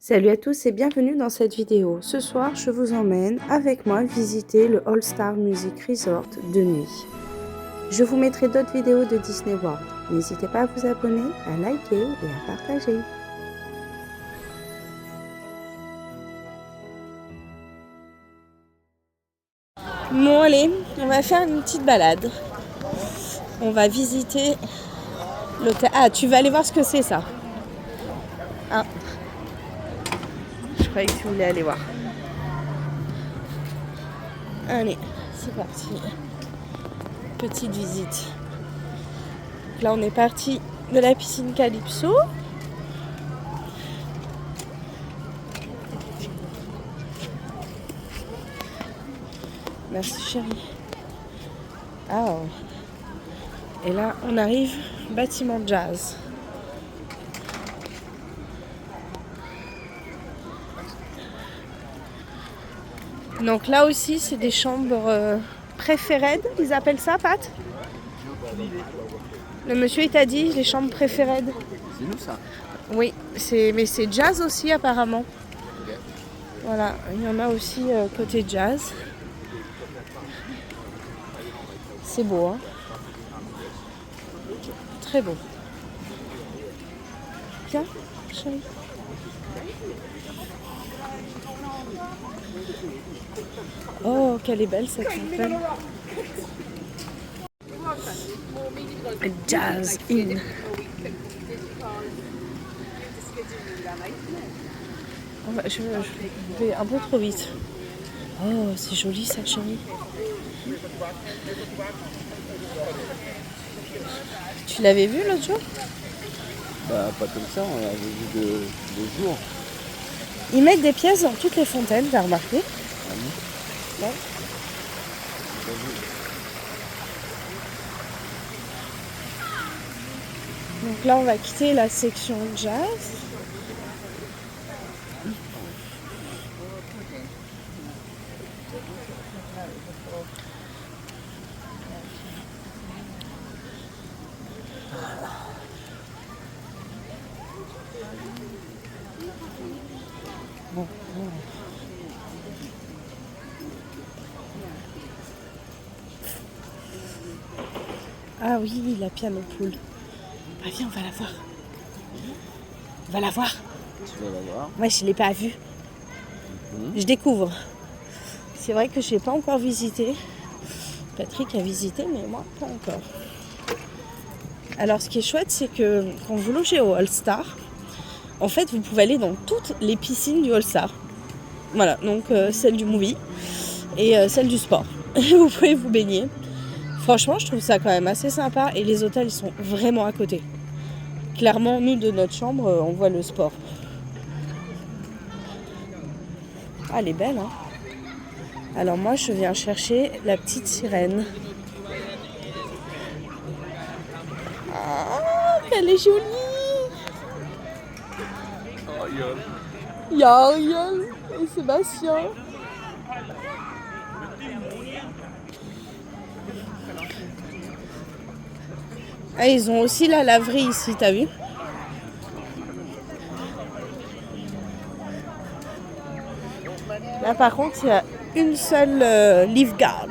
Salut à tous et bienvenue dans cette vidéo. Ce soir, je vous emmène avec moi visiter le All Star Music Resort de nuit. Je vous mettrai d'autres vidéos de Disney World. N'hésitez pas à vous abonner, à liker et à partager. Bon allez, on va faire une petite balade. On va visiter l'hôtel. Ah, tu vas aller voir ce que c'est ça. Ah. Je croyais que tu voulais aller voir. Allez, c'est parti. Petite visite. Là, on est parti de la piscine Calypso. Merci chérie. Ah. Et là, on arrive bâtiment jazz. Donc là aussi, c'est des chambres préférées, ils appellent ça, Pat? Le monsieur, il t'a dit les chambres préférées. C'est nous ça? Oui, mais c'est jazz aussi apparemment. Okay. Voilà, il y en a aussi côté jazz. C'est beau, hein? Très beau. Viens, chérie. Oh, qu'elle est belle cette fontaine. Jazz in. Je vais un peu trop vite. Oh, c'est joli ça, chérie. Tu l'avais vu l'autre jour? Bah pas comme ça, on l'avait vu de jour. Ils mettent des pièces dans toutes les fontaines, t'as remarqué? Ah oui. Ouais. Donc là, on va quitter la section jazz. Bon. Ah oui, la piano pool. Ah viens, on va la voir. On va la voir. Tu vas la voir. Moi, je ne l'ai pas vue. Je découvre. C'est vrai que je n'ai pas encore visité. Patrick a visité, mais moi, pas encore. Alors, ce qui est chouette, c'est que quand vous logez au All Star, en fait, vous pouvez aller dans toutes les piscines du All Star. Voilà, donc celle du movie et celle du sport. Vous pouvez vous baigner. Franchement, je trouve ça quand même assez sympa et les hôtels, ils sont vraiment à côté. Clairement, nous, de notre chambre, on voit le sport. Ah, elle est belle, hein. Alors moi, je viens chercher la petite sirène. Ah, elle est jolie. Il y a Ariel et Sébastien. Ah, ils ont aussi la laverie ici, t'as vu? Là, par contre, il y a une seule lifeguard.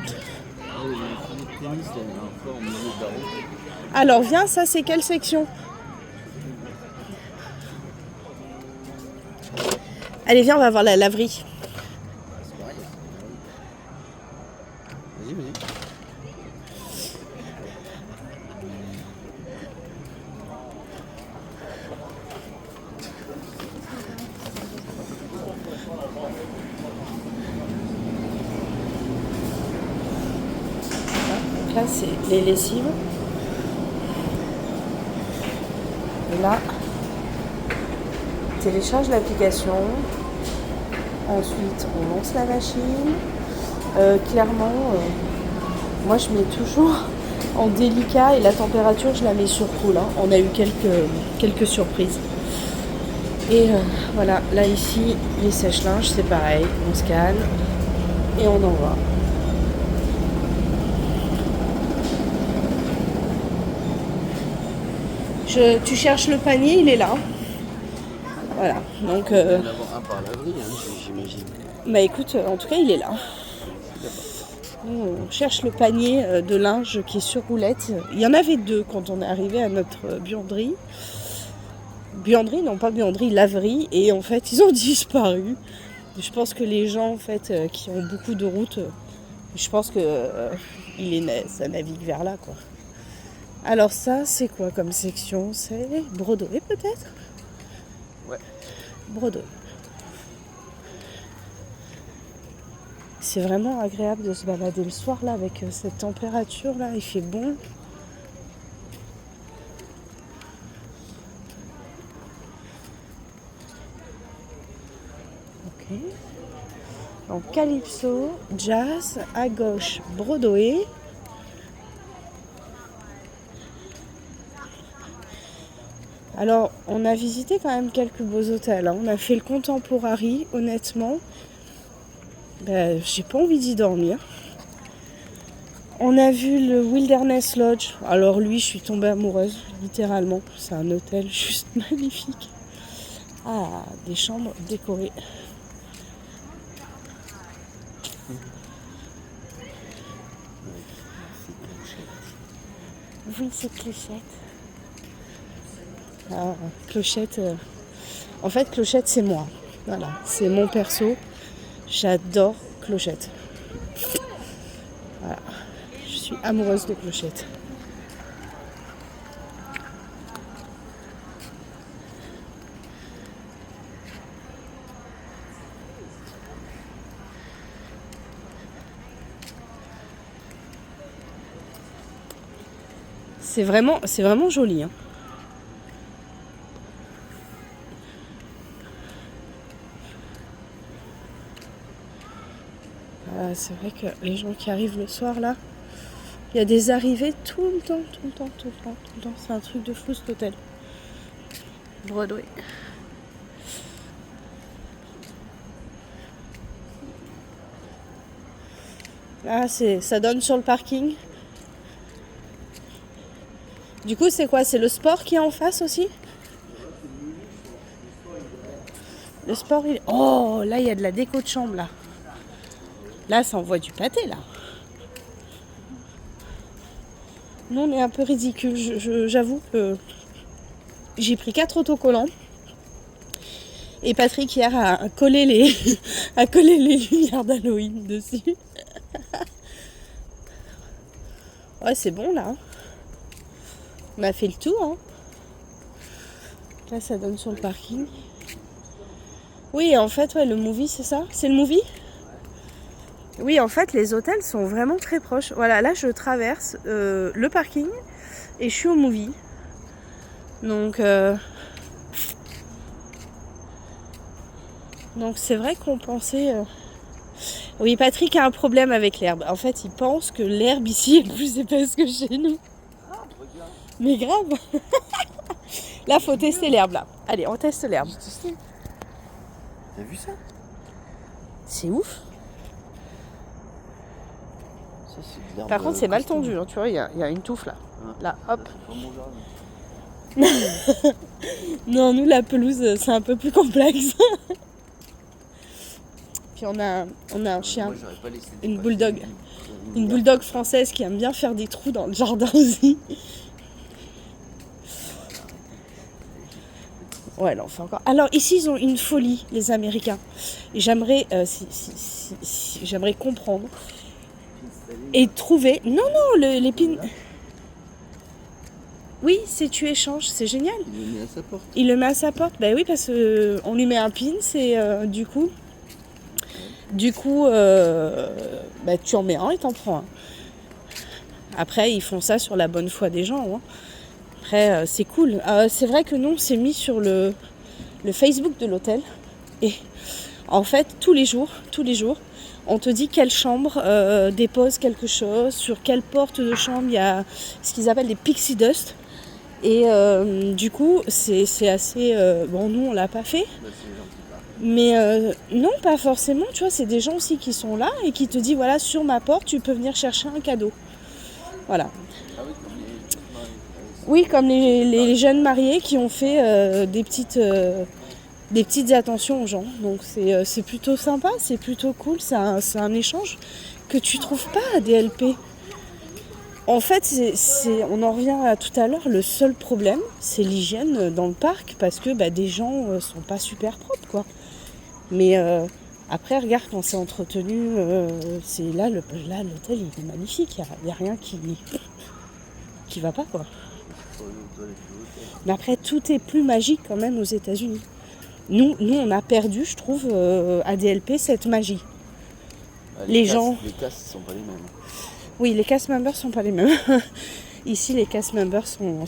Alors, viens, ça, c'est quelle section? Allez, viens, on va voir la laverie. Vas-y, vas-y. Donc là, c'est les lessives. Et là, télécharge l'application. Ensuite, on lance la machine. Clairement, moi, je mets toujours en délicat et la température, je la mets sur cool. Hein. On a eu quelques surprises. Et voilà, là, ici, les sèche-linges, c'est pareil. On scanne et on envoie. Tu cherches le panier, il est là. Voilà, donc... Il doit y en avoir un par laverie, hein, j'imagine. Bah écoute, en tout cas, il est là. On cherche le panier de linge qui est sur roulette. Il y en avait 2 quand on est arrivé à notre buanderie. Buanderie, non pas buanderie, laverie. Et en fait, ils ont disparu. Je pense que les gens en fait qui ont beaucoup de routes, je pense que ça navigue vers là, quoi. Alors ça, c'est quoi comme section? C'est Broadway peut-être? Ouais. Broadway. C'est vraiment agréable de se balader le soir là avec cette température là, il fait bon. Ok. Donc Calypso, Jazz, à gauche Broadway. Alors on a visité quand même quelques beaux hôtels, hein. On a fait le Contemporary, honnêtement. Ben, j'ai pas envie d'y dormir. On a vu le Wilderness Lodge. Alors lui, je suis tombée amoureuse, littéralement. C'est un hôtel juste magnifique. Ah, des chambres décorées. Oui, c'est Clochette. Ah, Clochette. En fait, Clochette, c'est moi. Voilà, c'est mon perso. J'adore Clochette. Voilà. Je suis amoureuse de Clochette. C'est vraiment joli, hein. C'est vrai que les gens qui arrivent le soir là, il y a des arrivées tout le temps. C'est un truc de fou cet hôtel. Broadway. Là, ça donne sur le parking. Du coup, c'est quoi? C'est le sport qui est en face aussi? Le sport, il... Oh, là, il y a de la déco de chambre, là. Là, ça envoie du pâté, là. Nous, on est un peu ridicule. J'avoue que j'ai pris 4 autocollants. Et Patrick, hier, a collé a collé les lumières d'Halloween dessus. Ouais, c'est bon, là. On a fait le tour, hein. Là, ça donne sur le parking. Oui, en fait, ouais, le movie, c'est ça? C'est le movie? Oui, en fait, les hôtels sont vraiment très proches. Voilà, là, je traverse le parking et je suis au movie. Donc c'est vrai qu'on pensait... Oui, Patrick a un problème avec l'herbe. En fait, il pense que l'herbe ici est plus épaisse que chez nous. Mais grave. Là, faut tester l'herbe, là. Allez, on teste l'herbe. J'ai testé. T'as vu ça? C'est ouf. Ça, c'est de l'herbe. Par contre, c'est mal tendu, hein, tu vois, il y a une touffe là. Ah, là, hop. c'est pas mon jardin. Non, nous, la pelouse, c'est un peu plus complexe. Puis on a un chien, Moi, j'aurais pas laissé une dépasser bulldog. Une bulldog française qui aime bien faire des trous dans le jardin aussi. Ouais, elle en fait encore. Alors ici, ils ont une folie, les Américains. Et j'aimerais j'aimerais comprendre et trouver... Non, l'épine... Oui, c'est tu échanges, c'est génial. Il le met à sa porte. Il le met à sa porte. Ben oui, parce que on lui met un pin, c'est du coup... bah, tu en mets un et t'en prends un. Après, ils font ça sur la bonne foi des gens, hein. Après, c'est cool. C'est vrai que nous, on s'est mis sur le Facebook de l'hôtel. Et en fait, tous les jours, on te dit quelle chambre dépose quelque chose, sur quelle porte de chambre il y a ce qu'ils appellent des pixie dust. Et du coup, c'est assez... bon, nous, on l'a pas fait. Bah, c'est gentil, Mais non, pas forcément. Tu vois, c'est des gens aussi qui sont là et qui te disent, voilà, sur ma porte, tu peux venir chercher un cadeau. Voilà. Ah oui, comme les... Oui, comme les jeunes mariés qui ont fait des petites des petites attentions aux gens. Donc c'est plutôt sympa, c'est plutôt cool, c'est un échange que tu trouves pas à DLP. En fait, on en revient à tout à l'heure, le seul problème, c'est l'hygiène dans le parc, parce que des gens sont pas super propres, quoi. Mais après, regarde, quand c'est entretenu, c'est là, l'hôtel, il est magnifique, il n'y a rien qui va pas, quoi. Mais après, tout est plus magique quand même aux États-Unis. Nous, on a perdu, je trouve, à DLP, cette magie. Les gens... Les castes sont pas les mêmes. Oui, les cast members sont pas les mêmes. Ici, les cast members sont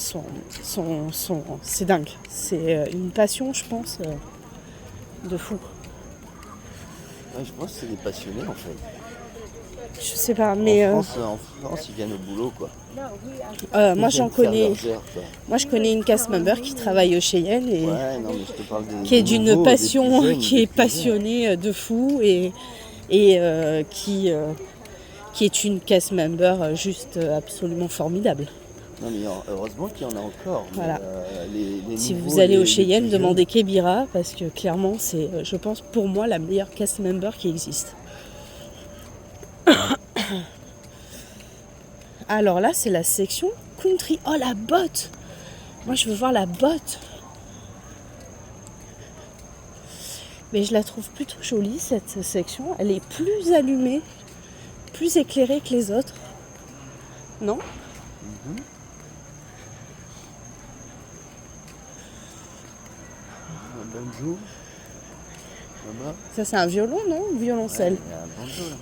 c'est dingue. C'est une passion, je pense, de fou. Ouais, je pense que c'est des passionnés en fait. Je sais pas, mais... En France, ils viennent au boulot, quoi. moi, Ils connais... viennent faire leurs heures, quoi. Moi, je connais une cast member qui travaille au Cheyenne et Ouais, non, mais je te parle qui est d'une nouveaux, passion, des plus jeunes, qui des est plus jeunes. passionnée de fou et qui est une cast member juste absolument formidable. Non, mais heureusement qu'il y en a encore. Mais, Voilà. Si nouveaux, vous allez au les Cheyenne, plus demandez Kébira parce que clairement, c'est, je pense, pour moi, la meilleure cast member qui existe. Alors là, c'est la section country. Oh, la botte! Moi, je veux voir la botte. Mais je la trouve plutôt jolie, cette section. Elle est plus allumée, plus éclairée que les autres. Non? Un banjo. Là-bas. Ça, c'est un violon, non? Violoncelle. Ouais, il y a un banjo là.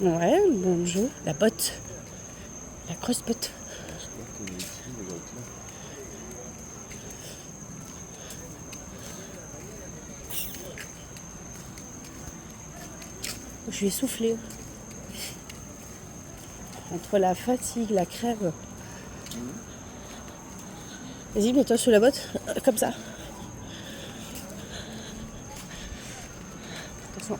Ouais, un banjo. La botte. La grosse botte. Je crois que les filles, elles doivent être là. Je vais souffler. Entre la fatigue, la crève. Vas-y, mets-toi sous la botte. Comme ça. Attention.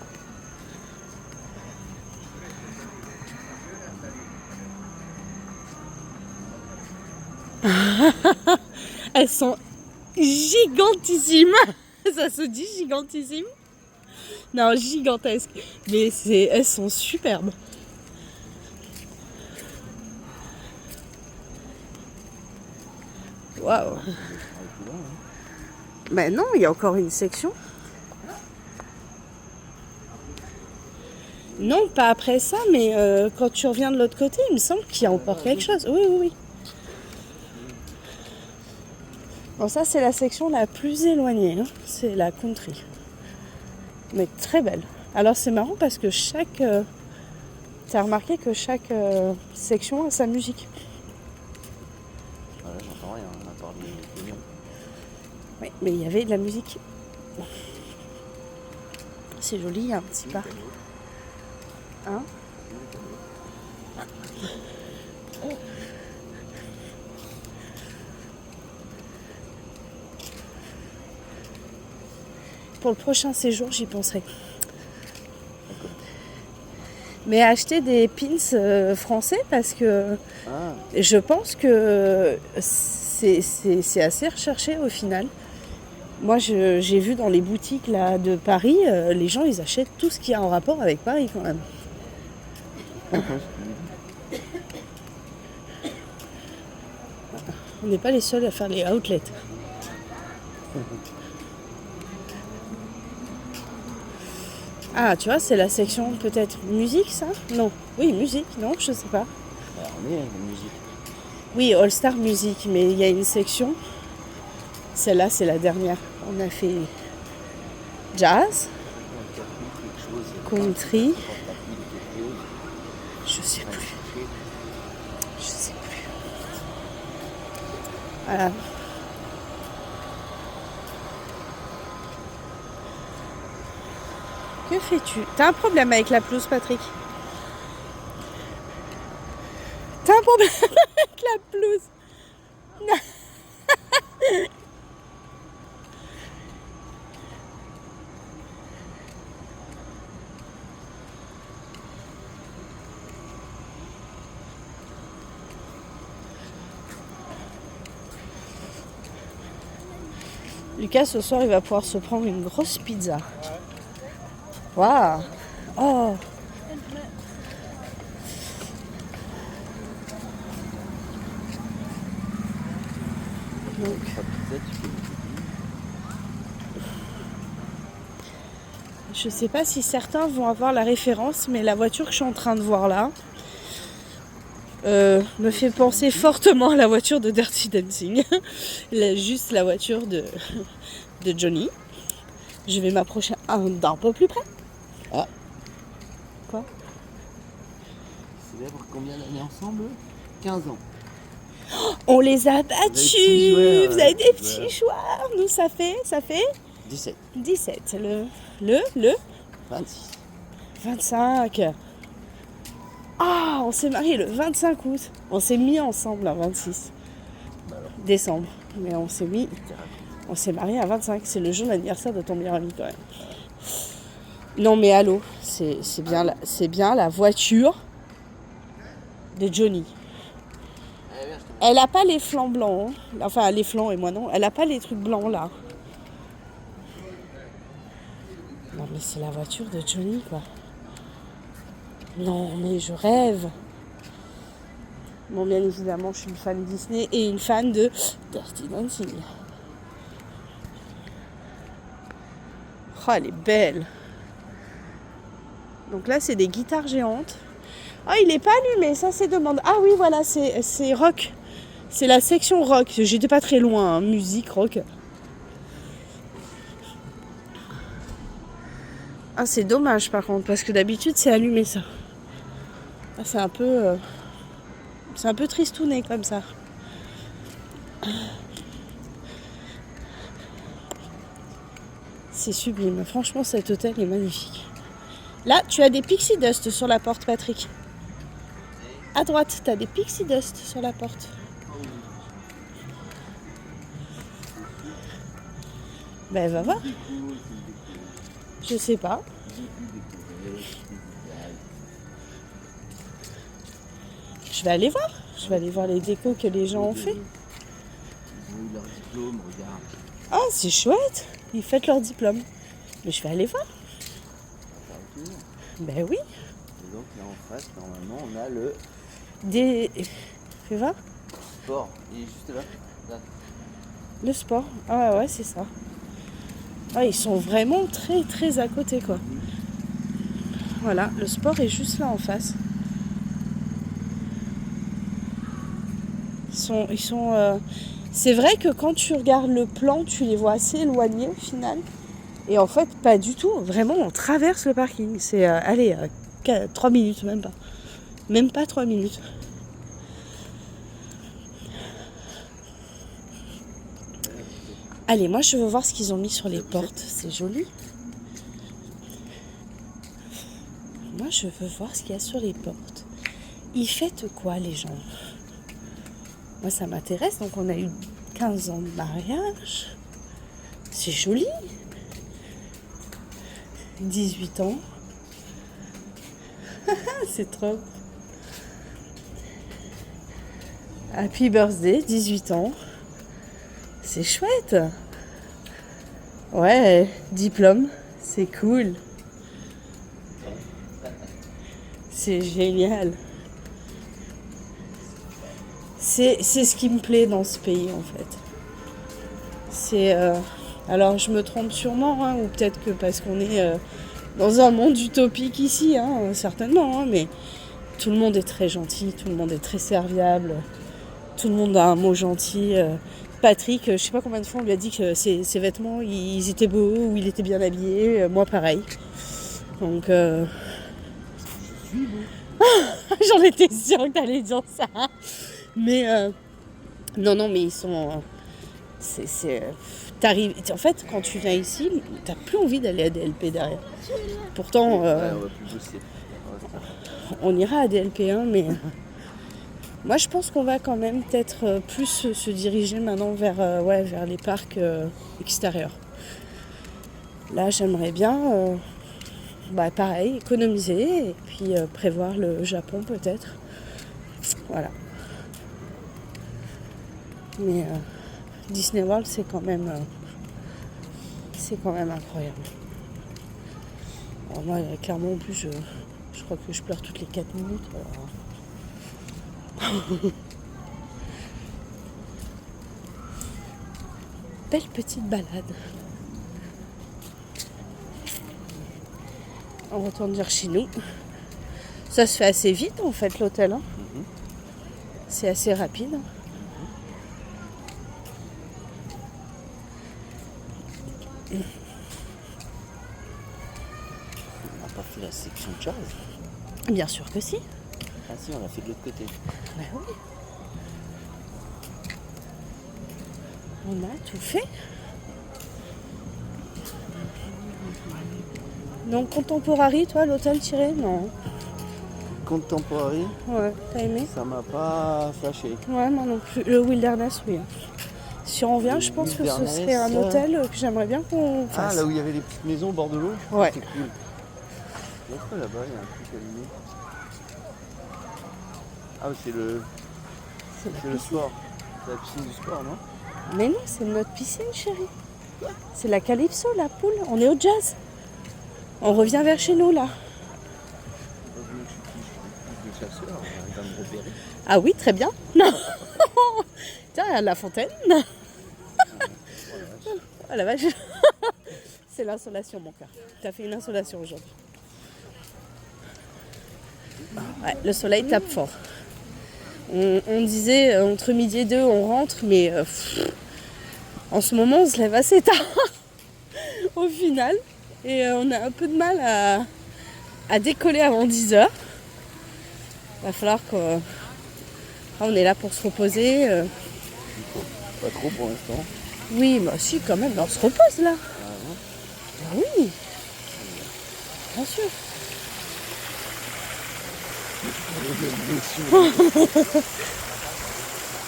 Elles sont gigantissimes. Ça se dit gigantissime? Non, gigantesques. Mais elles sont superbes. Waouh. Ben non, il y a encore une section. Non, pas après ça, mais quand tu reviens de l'autre côté, il me semble qu'il y a encore quelque chose. Oui, oui, oui. Bon, ça, c'est la section la plus éloignée. Hein. C'est la country. Mais très belle. Alors, c'est marrant parce que t'as remarqué que chaque section a sa musique. Voilà, j'entends rien, à part les lions. Oui, mais il y avait de la musique. C'est joli, il y a un petit parc. Hein? Pour le prochain séjour, j'y penserai. Mais acheter des pins français parce que je pense que c'est assez recherché au final. Moi, j'ai vu dans les boutiques là, de Paris, les gens, ils achètent tout ce qui a en rapport avec Paris quand même. On n'est pas les seuls à faire les outlets. Ah, tu vois, c'est la section peut-être musique, ça? Non. Oui, musique, non, je sais pas. On est la musique. Oui, All Star Music, mais il y a une section. Celle-là, c'est la dernière. On a fait jazz, country. Je sais plus. Voilà. Que fais-tu? T'as un problème avec la pelouse, Patrick? T'as un problème avec la pelouse? Lucas, ce soir, il va pouvoir se prendre une grosse pizza. Waouh! Oh! Donc, je sais pas si certains vont avoir la référence, mais la voiture que je suis en train de voir là me fait penser fortement à la voiture de Dirty Dancing. Juste la voiture de Johnny. Je vais m'approcher d'un peu plus près. Ah. Quoi? Célèbre combien d'années ensemble? 15 ans. On les a battus! Vous avez des petits joueurs. joueurs! Nous, ça fait 17. 17. Le 26. 25. Ah, on s'est mariés le 25 août. On s'est mis ensemble le 26 décembre. Mais on s'est mariés à 25. C'est le jour d'anniversaire de ton meilleur ami quand même. Non mais allô, c'est bien la voiture de Johnny. Elle a pas les flancs blancs. Hein. Enfin, les flancs et moi non. Elle a pas les trucs blancs là. Non mais c'est la voiture de Johnny quoi. Non mais je rêve. Bon, bien évidemment, je suis une fan de Disney et une fan de Dirty Dancing. Oh, elle est belle. Donc là, c'est des guitares géantes. Oh, il n'est pas allumé, ça c'est demande. Ah oui, voilà, c'est rock. C'est la section rock. J'étais pas très loin, hein. Musique, rock. Ah, c'est dommage par contre, parce que d'habitude, c'est allumé ça. Ah, c'est un peu tristouné comme ça. C'est sublime. Franchement, cet hôtel est magnifique. Là, tu as des pixie dust sur la porte, Patrick. À droite, tu as des pixie dust sur la porte. Ben, va voir. Je sais pas. Je vais aller voir. Je vais aller voir les décos que les gens ont fait. Ils ont eu leur diplôme, regarde. Ah, c'est chouette. Ils fêtent leur diplôme. Mais je vais aller voir. Ben oui. Et donc là en face, normalement, on a le Fais voir. sport. Il est juste là. Là. Le sport. Ah ouais, c'est ça. Ah, ils sont vraiment très très à côté quoi. Voilà, le sport est juste là en face. C'est vrai que quand tu regardes le plan, tu les vois assez éloignés au final. Et en fait, pas du tout. Vraiment, on traverse le parking. C'est, 3 minutes, même pas. Même pas 3 minutes. Allez, moi, je veux voir ce qu'ils ont mis sur les portes. C'est joli. Moi, je veux voir ce qu'il y a sur les portes. Ils fêtent quoi, les gens? Moi, ça m'intéresse. Donc, on a eu 15 ans de mariage. C'est joli. 18 ans. C'est trop. Happy birthday, 18 ans. C'est chouette. Ouais, diplôme. C'est cool. C'est génial. C'est ce qui me plaît dans ce pays en fait. C'est alors je me trompe sûrement, hein, ou peut-être que parce qu'on est dans un monde utopique ici, hein, certainement, hein, mais tout le monde est très gentil, tout le monde est très serviable, tout le monde a un mot gentil. Patrick, je sais pas combien de fois on lui a dit que ses vêtements ils étaient beaux ou il était bien habillé, moi pareil. Donc j'en étais sûre que t'allais dire ça. Mais non, mais ils sont. T'arrives. En fait, quand tu viens ici, t'as plus envie d'aller à DLP derrière. Pourtant, On va plus bosser. on ira à DLP1, mais moi je pense qu'on va quand même peut-être plus se diriger maintenant vers les parcs extérieurs. Là, j'aimerais bien, pareil, économiser et puis prévoir le Japon peut-être. Voilà. Mais Disney World, c'est quand même c'est quand même incroyable. Alors moi, clairement, en plus, je crois que je pleure toutes les 4 minutes. Alors... Belle petite balade. On retourne vers chez nous. Ça se fait assez vite en fait l'hôtel. Hein. C'est assez rapide. On n'a pas fait la section jazz. Bien sûr que si. Ah si, on l'a fait de l'autre côté. Ben oui. On a tout fait. Donc Contemporary, toi, l'hôtel tiré? Non. Contemporary, Ouais, t'as aimé? ça m'a pas flashé. Ouais, moi non plus. Le Wilderness, oui. Si on revient, je pense que ce serait un hôtel que j'aimerais bien qu'on fasse. Ah, là où il y avait les petites maisons au bord de l'eau? Ouais. C'est cool. Là-bas, il y a un truc allumé. Ah, c'est le sport. C'est la piscine du sport, non? Mais non, c'est notre piscine, chérie. C'est la Calypso, la poule. On est au jazz. On revient vers chez nous, là. Je suis chasseur, il va me repérer. Ah oui, très bien. Non. Tiens, la fontaine. Oh la vache. C'est l'insolation, mon cœur. Tu as fait une insolation aujourd'hui. Ouais, le soleil tape fort. On disait entre midi et 2, on rentre, mais en ce moment, on se lève assez tard au final. Et on a un peu de mal à décoller avant 10h. Il va falloir qu'on... on est là pour se reposer. Pas trop pour l'instant. Oui, bah si, quand même, on se repose là. Ah oui, bien sûr.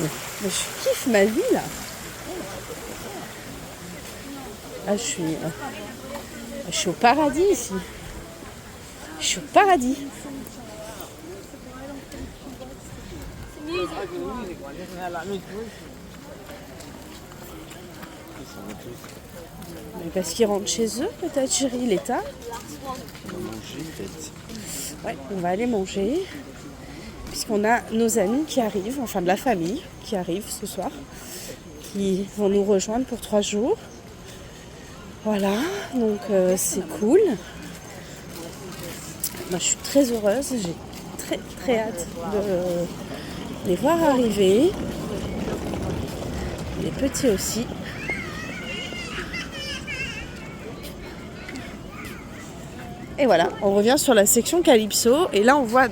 Mais je kiffe ma vie là. Ah, je suis au paradis ici. Je suis au paradis. Mais parce qu'ils rentrent chez eux, peut-être, chérie, il est tard. On va manger, peut-être. Ouais, on va aller manger. Puisqu'on a nos amis qui arrivent, enfin de la famille qui arrive ce soir, qui vont nous rejoindre pour 3 jours. Voilà, donc c'est cool. Moi, je suis très heureuse, j'ai très très hâte de les voir arriver. Les petits aussi. Et voilà, on revient sur la section Calypso et là on voit...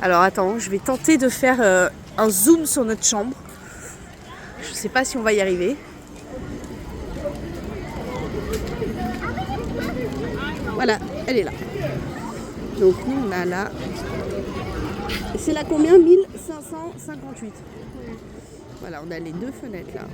Alors attends, je vais tenter de faire un zoom sur notre chambre. Je sais pas si on va y arriver. Voilà, elle est là. Donc nous on a là... C'est la combien? 1558. Voilà, on a les 2 fenêtres là.